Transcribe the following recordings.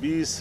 20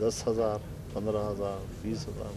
10,000, 15,000, 20,000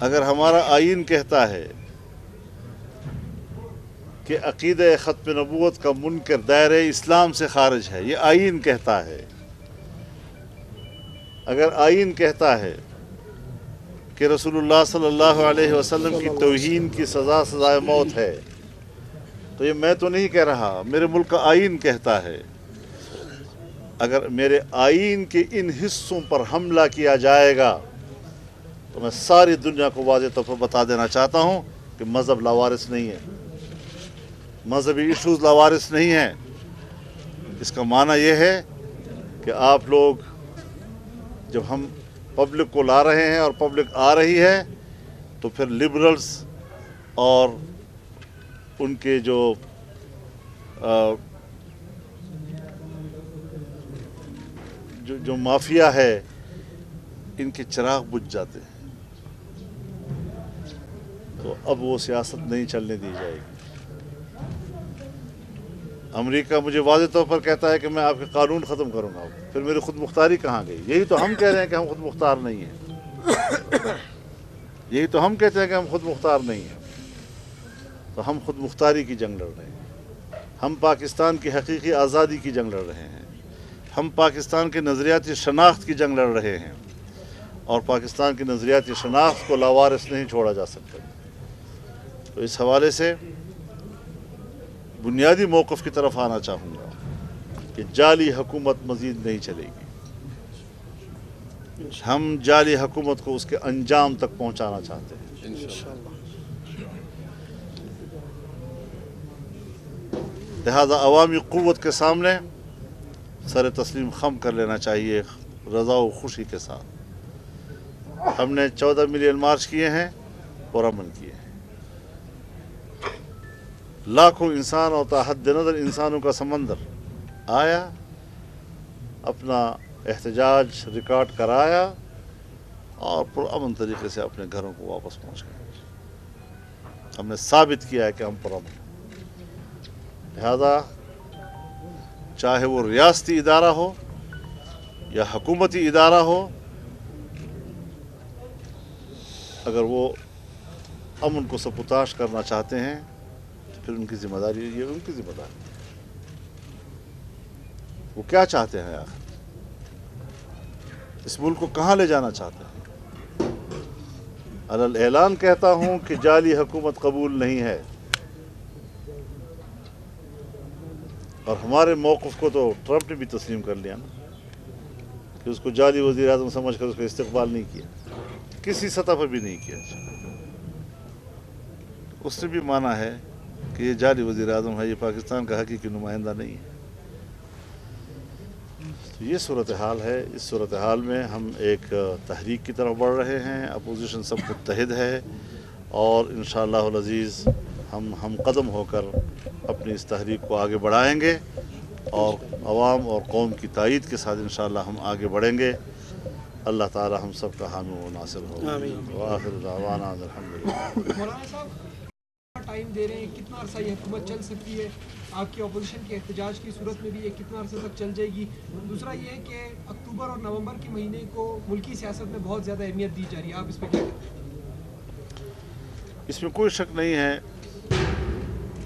اگر ہمارا آئین کہتا ہے کہ عقیدہ ختم نبوت کا منکر دائرہ اسلام سے خارج ہے، یہ آئین کہتا ہے، اگر آئین کہتا ہے کہ رسول اللہ صلی اللہ علیہ وسلم کی توہین کی سزا سزائے موت ہے، تو یہ میں تو نہیں کہہ رہا، میرے ملک کا آئین کہتا ہے۔ اگر میرے آئین کے ان حصوں پر حملہ کیا جائے گا تو میں ساری دنیا کو واضح طور پر بتا دینا چاہتا ہوں کہ مذہب لاوارث نہیں ہے، مذہبی ایشوز لاوارث نہیں ہیں۔ اس کا معنی یہ ہے کہ آپ لوگ جب ہم پبلک کو لا رہے ہیں اور پبلک آ رہی ہے تو پھر لبرلز اور ان کے جو مافیا ہے ان کے چراغ بجھ جاتے ہیں، تو اب وہ سیاست نہیں چلنے دی جائے گی۔ امریکہ مجھے واضح طور پر کہتا ہے کہ میں آپ کے قانون ختم کروں گا، پھر میری خود مختاری کہاں گئی؟ یہی تو ہم کہہ رہے ہیں کہ ہم خود مختار نہیں ہیں، یہی تو ہم کہتے ہیں کہ ہم خود مختار نہیں ہیں، تو ہم خود مختاری کی جنگ لڑ رہے ہیں، ہم پاکستان کی حقیقی آزادی کی جنگ لڑ رہے ہیں، ہم پاکستان کے نظریاتی شناخت کی جنگ لڑ رہے ہیں، اور پاکستان کی نظریاتی شناخت کو لاوارث نہیں چھوڑا جا سکتا۔ تو اس حوالے سے بنیادی موقف کی طرف آنا چاہوں گا کہ جعلی حکومت مزید نہیں چلے گی، ہم جعلی حکومت کو اس کے انجام تک پہنچانا چاہتے ہیں انشاءاللہ۔ لہذا عوامی قوت کے سامنے سر تسلیم خم کر لینا چاہیے رضا و خوشی کے ساتھ۔ ہم نے 14 ملین مارچ کیے ہیں، پرامن کیے ہیں، لاکھوں انسان اور تحد نظر انسانوں کا سمندر آیا، اپنا احتجاج ریکارڈ کرایا اور پرامن طریقے سے اپنے گھروں کو واپس پہنچ گئے۔ ہم نے ثابت کیا ہے کہ ہم پرامن ہیں۔ لہذا چاہے وہ ریاستی ادارہ ہو یا حکومتی ادارہ ہو، اگر وہ امن کو سپوتاش کرنا چاہتے ہیں تو پھر ان کی ذمہ داری، یہ ان کی ذمہ داری۔ وہ کیا چاہتے ہیں آخر؟ اس ملک کو کہاں لے جانا چاہتے ہیں؟ علی اعلان کہتا ہوں کہ جعلی حکومت قبول نہیں ہے، اور ہمارے موقف کو تو ٹرمپ نے بھی تسلیم کر لیا نا کہ اس کو جعلی وزیر اعظم سمجھ کر اس کا استقبال نہیں کیا، کسی سطح پر بھی نہیں کیا۔ اس نے بھی مانا ہے کہ یہ جعلی وزیر اعظم ہے، یہ پاکستان کا حقیقی نمائندہ نہیں ہے۔ تو یہ صورتحال ہے۔ اس صورتحال میں ہم ایک تحریک کی طرف بڑھ رہے ہیں، اپوزیشن سب متحد ہے، اور انشاءاللہ العزیز ہم قدم ہو کر اپنی اس تحریک کو آگے بڑھائیں گے، اور عوام اور قوم کی تائید کے ساتھ انشاءاللہ ہم آگے بڑھیں گے۔ اللہ تعالی ہم سب کا حامی و ناصر ہو۔ وآخر دعوانا الحمدللہ۔ مولانا صاحب ٹائم دے رہے ہیں، کتنا عرصہ یہ حکومت چل سکتی ہے؟ آپ کی اپوزیشن کے احتجاج کی صورت میں بھی یہ کتنا عرصہ تک چل جائے گی؟ دوسرا یہ ہے کہ اکتوبر اور نومبر کے مہینے کو ملکی سیاست میں بہت زیادہ اہمیت دی جا رہی ہے، آپ اس پہ کیا کہتے ہیں؟ اس میں کوئی شک نہیں ہے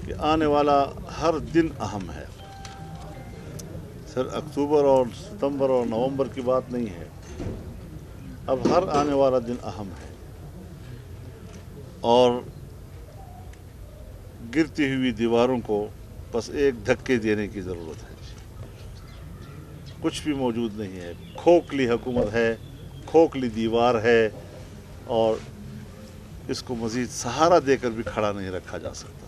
کہ آنے والا ہر دن اہم ہے۔ صرف اکتوبر اور ستمبر اور نومبر کی بات نہیں ہے، اب ہر آنے والا دن اہم ہے، اور گرتی ہوئی دیواروں کو بس ایک دھکے دینے کی ضرورت ہے۔ کچھ بھی موجود نہیں ہے، کھوکھلی حکومت ہے، کھوکھلی دیوار ہے، اور اس کو مزید سہارا دے کر بھی کھڑا نہیں رکھا جا سکتا۔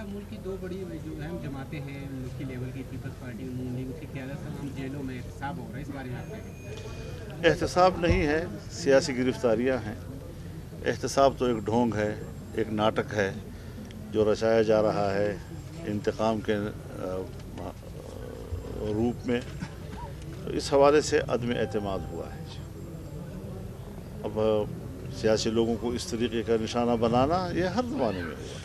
ملک کی دو بڑی جو اہم جماعتیں ہیں ملکی لیول کی، پیپلز پارٹی نون لیگ، اس کی قیادت سے ہم جیلوں میں احتساب ہو رہا ہے، اس بارے میں آپ کیا؟ احتساب نہیں ہے، سیاسی گرفتاریاں ہیں۔ احتساب تو ایک ڈھونگ ہے، ایک ناٹک ہے جو رچایا جا رہا ہے انتقام کے روپ میں۔ اس حوالے سے عدم اعتماد ہوا ہے۔ اب سیاسی لوگوں کو اس طریقے کا نشانہ بنانا یہ ہر زمانے میں ہوا ہے،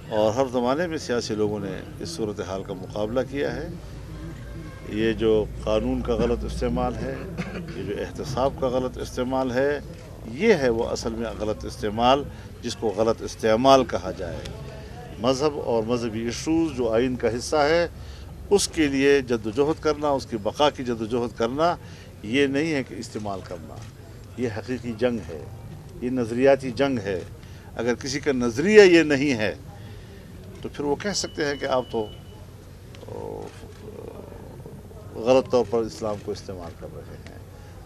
اور ہر زمانے میں سیاسی لوگوں نے اس صورتحال کا مقابلہ کیا ہے۔ یہ جو قانون کا غلط استعمال ہے، یہ جو احتساب کا غلط استعمال ہے، یہ ہے وہ اصل میں غلط استعمال جس کو غلط استعمال کہا جائے۔ مذہب اور مذہبی ایشوز جو آئین کا حصہ ہے اس کے لیے جدوجہد کرنا، اس کی بقا کی جدوجہد کرنا، یہ نہیں ہے کہ استعمال کرنا، یہ حقیقی جنگ ہے، یہ نظریاتی جنگ ہے۔ اگر کسی کا نظریہ یہ نہیں ہے تو پھر وہ کہہ سکتے ہیں کہ آپ تو غلط طور پر اسلام کو استعمال کر رہے ہیں۔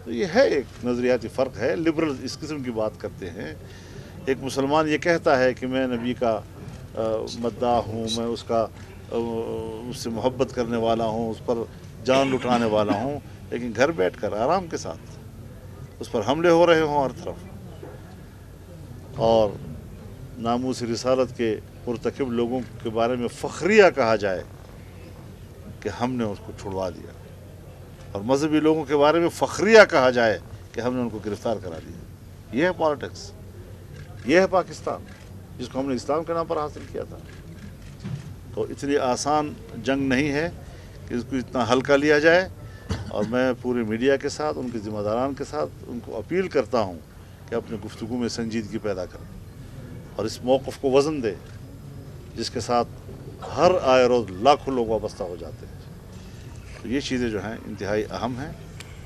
تو یہ ہے ایک نظریاتی فرق ہے۔ لبرل اس قسم کی بات کرتے ہیں۔ ایک مسلمان یہ کہتا ہے کہ میں نبی کا مداح ہوں، میں اس سے محبت کرنے والا ہوں، اس پر جان لٹانے والا ہوں، لیکن گھر بیٹھ کر آرام کے ساتھ اس پر حملے ہو رہے ہوں ہر طرف، اور ناموس رسالت کے مرتکب لوگوں کے بارے میں فخریہ کہا جائے کہ ہم نے اس کو چھڑوا دیا، اور مذہبی لوگوں کے بارے میں فخریہ کہا جائے کہ ہم نے ان کو گرفتار کرا دیا۔ یہ ہے پالیٹکس، یہ ہے پاکستان جس کو ہم نے اسلام کے نام پر حاصل کیا تھا۔ تو اتنی آسان جنگ نہیں ہے کہ اس کو اتنا ہلکا لیا جائے، اور میں پورے میڈیا کے ساتھ، ان کے ذمہ داران کے ساتھ ان کو اپیل کرتا ہوں کہ اپنے گفتگو میں سنجیدگی پیدا کریں اور اس موقف کو وزن دے جس کے ساتھ ہر آئے روز لاکھوں لوگ وابستہ ہو جاتے ہیں۔ تو یہ چیزیں جو ہیں انتہائی اہم ہیں۔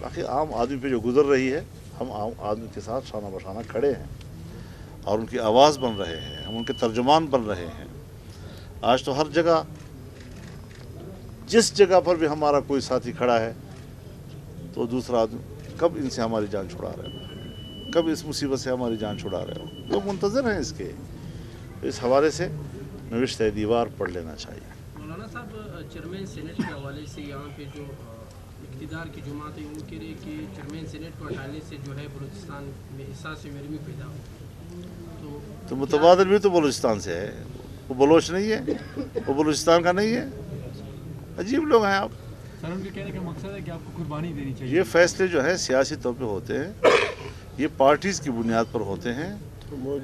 باقی عام آدمی پہ جو گزر رہی ہے، ہم عام آدمی کے ساتھ شانہ بشانہ کھڑے ہیں اور ان کی آواز بن رہے ہیں، ہم ان کے ترجمان بن رہے ہیں۔ آج تو ہر جگہ، جس جگہ پر بھی ہمارا کوئی ساتھی کھڑا ہے تو دوسرا آدمی کب ان سے ہماری جان چھڑا رہے ہو، کب اس مصیبت سے ہماری جان چھڑا رہے ہو، لوگ منتظر ہیں اس کے۔ اس حوالے سے نوشتہ دیوار پڑھ لینا چاہیے۔ مولانا صاحب، چیئرمین سینٹ کے حوالے سے یہاں پہ جو اقتدار کی جماعت ہے ان کے لیے کہ چیئرمین سینٹ کو ہٹانے سے جو ہے بلوچستان میں احساس مرمی پیدا ہو، تو متبادل بھی تو بلوچستان سے ہے، وہ بلوچ نہیں ہے، وہ بلوچستان کا نہیں ہے۔ عجیب لوگ ہیں آپ۔ سر، ان کے کہنے کا مقصد ہے کہ آپ کو قربانی دینی چاہیے۔ یہ فیصلے جو ہیں سیاسی طور پہ ہوتے ہیں، یہ پارٹیز کی بنیاد پر ہوتے ہیں،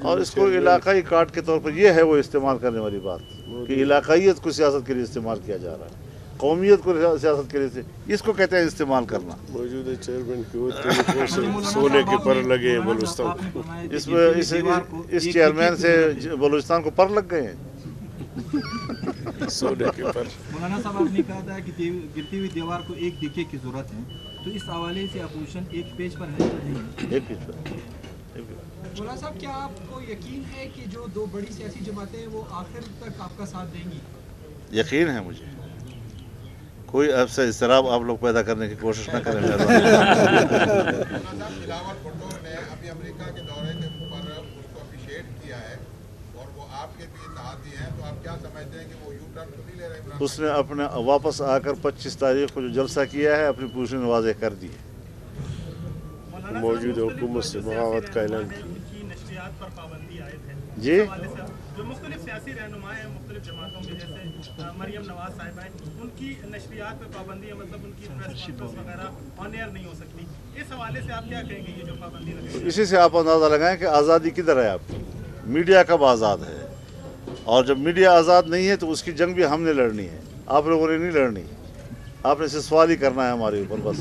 اور اس کو علاقائی کارڈ کے طور پر یہ ہے وہ استعمال کرنے والی بات کہ علاقائیت کو سیاست کے لیے استعمال کیا جا رہا ہے، قومیت کو سیاست کے لیے، اس کو کہتے ہیں استعمال کرنا۔ موجودہ چیئرمین کی سونے کے پر لگے بلوچستان، اس چیئرمین سے بلوچستان کو پر لگ گئے ہیں۔ سونے کے پر۔ مولانا صاحب، آپ نے کہا تھا کہ گرتی ہوئی دیوار کو ایک دیکھے کی ضرورت ہے، تو اس حوالے سے اپوزیشن ایک پیج پر ہے یا نہیں؟ ایک پیج پر۔ مولانا صاحب، کیا آپ کو یقین ہے کہ جو دو بڑی سیاسی جماعتیں ہیں وہ آخر تک آپ کا ساتھ دیں گی؟ یقین ہے مجھے، کوئی اب سے اضطراب آپ لوگ پیدا کرنے کی کوشش نہ کریں۔ بلاول بھٹو نے ابھی امریکہ کے دورے کے پر اس کو اپریشیٹ کیا ہے اور وہ آپ کے بھی اتحادی ہیں، تو آپ کیا سمجھتے ہیں کہ وہ یو ٹرن تو نہیں لے رہے؟ اس نے اپنے واپس آ کر 25 تاریخ کو جو جلسہ کیا ہے اپنی پوزیشن واضح کر دی ہے۔ موجودہ حکومت سے بغاوت کا اعلان کیا۔ نشریات پر پابندی عائد ہے جی، جو مختلف سیاسی رہنما ہیں مختلف جماعتوں میں، جیسے مریم نواز صاحبہ ہیں، ان کی نشریات پہ پابندی ہے، مطلب ان کی پریس کانفرنس وغیرہ آن ایئر نہیں ہو سکتی۔ اس حوالے سے آپ کیا کہیں گے یہ جو پابندی لگی ہے؟ اسی سے آپ اندازہ لگائیں کہ آزادی کدھر ہے آپ کی، میڈیا کب آزاد ہے، اور جب میڈیا آزاد نہیں ہے تو اس کی جنگ بھی ہم نے لڑنی ہے، آپ لوگوں نے نہیں لڑنی۔ آپ نے صرف سوال ہی کرنا ہے ہمارے اوپر بس۔